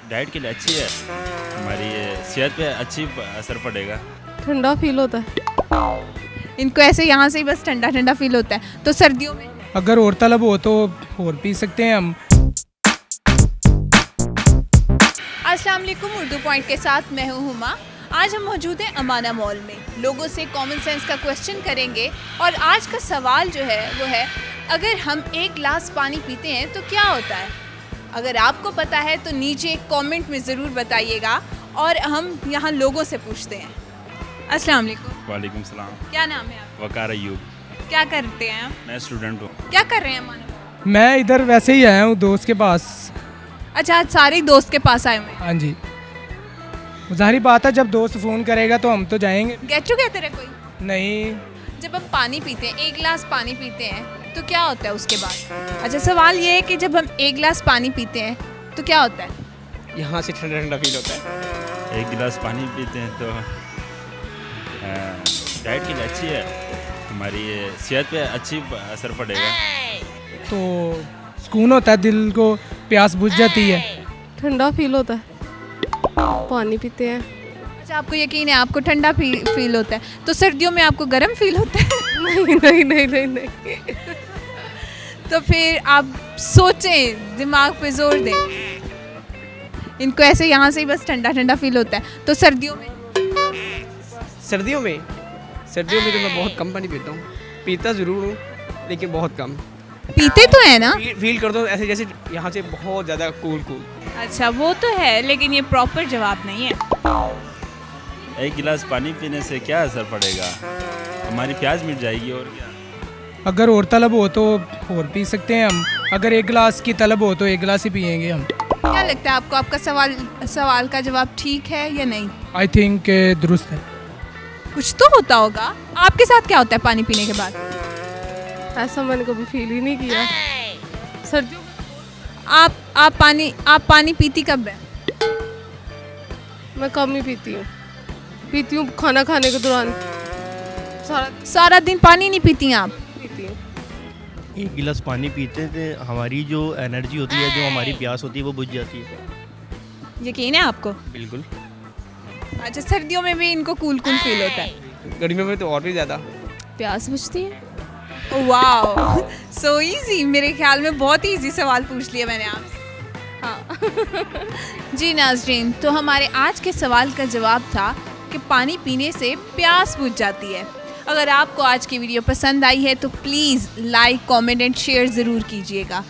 Diet के लिए अच्छी है, हमारी सेहत पे अच्छी असर पड़ेगा। ठंडा फील होता है। इनको ऐसे यहाँ से ही बस ठंडा ठंडा फील होता है। तो सर्दियों में अगर और तलब हो तो और पी सकते हैं हम। अस्सलाम वालेकुम, उर्दू पॉइंट के साथ मैं हूँ हुमा। आज हम मौजूद हैं अमाना मॉल में। लोगों से कॉमन सेंस का क्वेश्चन करेंगे और आज का सवाल जो है वो है, अगर हम एक गिलास पानी पीते हैं तो क्या होता है? अगर आपको पता है तो नीचे कमेंट में ज़रूर बताइएगा और हम यहाँ लोगों से पूछते हैं। अस्सलाम वालेकुम। वालेकुम सलाम। क्या नाम है आपका? वकार अयूब। क्या करते हैं आप? मैं स्टूडेंट हूँ। क्या कर रहे हैं अमाना? मैं इधर वैसे ही आया हूँ दोस्त के पास। अच्छा, आज सारे दोस्त के पास आए हुए हैं। हाँ जी, ज़ाहिर बात है जब दोस्त फ़ोन करेगा तो हम तो जाएंगे। गेट टुगेदर है कोई? नहीं, जब हम पानी पीते हैं, एक गिलास पानी पीते हैं तो क्या होता है उसके बाद? अच्छा, सवाल ये है कि जब हम एक गिलास पानी पीते हैं तो क्या होता है? यहाँ से ठंडा ठंडा फील होता है। एक गिलास पानी पीते हैं तो डाइट के लिए अच्छी है, हमारी सेहत पे अच्छी असर पड़ेगा। तो सुकून होता है, दिल को प्यास बुझ जाती है। ठंडा फील होता है, पानी पीते हैं। अच्छा, आपको यकीन है आपको ठंडा फील होता है, तो सर्दियों में आपको गर्म फील होता है? नहीं नहीं नहीं नहीं नहीं। तो फिर आप सोचें, दिमाग पे जोर दें। इनको ऐसे यहाँ से ही बस ठंडा ठंडा फील होता है। तो सर्दियों में सर्दियों में तो मैं बहुत कम पानी पीता हूँ। पीता ज़रूर हूँ लेकिन बहुत कम। पीते तो है ना? फील करता हूँ ऐसे जैसे यहाँ से बहुत ज़्यादा कूल। अच्छा, वो तो है, लेकिन ये प्रॉपर जवाब नहीं है। एक गिलास पानी पीने से क्या असर पड़ेगा? हमारी प्यास मिट जाएगी और क्या। अगर और तलब हो तो और पी सकते हैं हम। अगर एक गिलास की तलब हो तो एक गिलास ही पियेंगे हम। क्या लगता है आपको, आपका सवाल का जवाब ठीक है या नहीं? आई थिंक दुरुस्त है। कुछ तो होता होगा। आपके साथ क्या होता है पानी पीने के बाद? ऐसा मैंने कभी फील ही नहीं किया। सर्दियों में आप पानी पीती कब है? मैं कम ही पीती हूँ खाना खाने के दौरान। सारा दिन पानी नहीं पीती आप? पीती हूँ। एक गिलास पानी पीते थे, हमारी जो एनर्जी होती है, जो हमारी प्यास होती है, वो बुझ जाती है। यकीन है आपको? बिल्कुल। अच्छा, सर्दियों में भी इनको कूल फील होता है? गर्मियों में तो और भी ज़्यादा। प्यास बुझती है। Wow, so easy. मेरे ख्याल में बहुत ही इजी सवाल पूछ लिया मैंने आपसे। हाँ। जी नाज़रीन, तो हमारे आज के सवाल का जवाब था कि पानी पीने से प्यास बुझ जाती है। अगर आपको आज की वीडियो पसंद आई है तो please like, comment and share ज़रूर कीजिएगा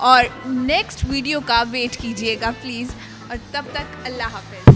और नेक्स्ट वीडियो का वेट कीजिएगा प्लीज़। और तब तक अल्लाह हाफ़िज़।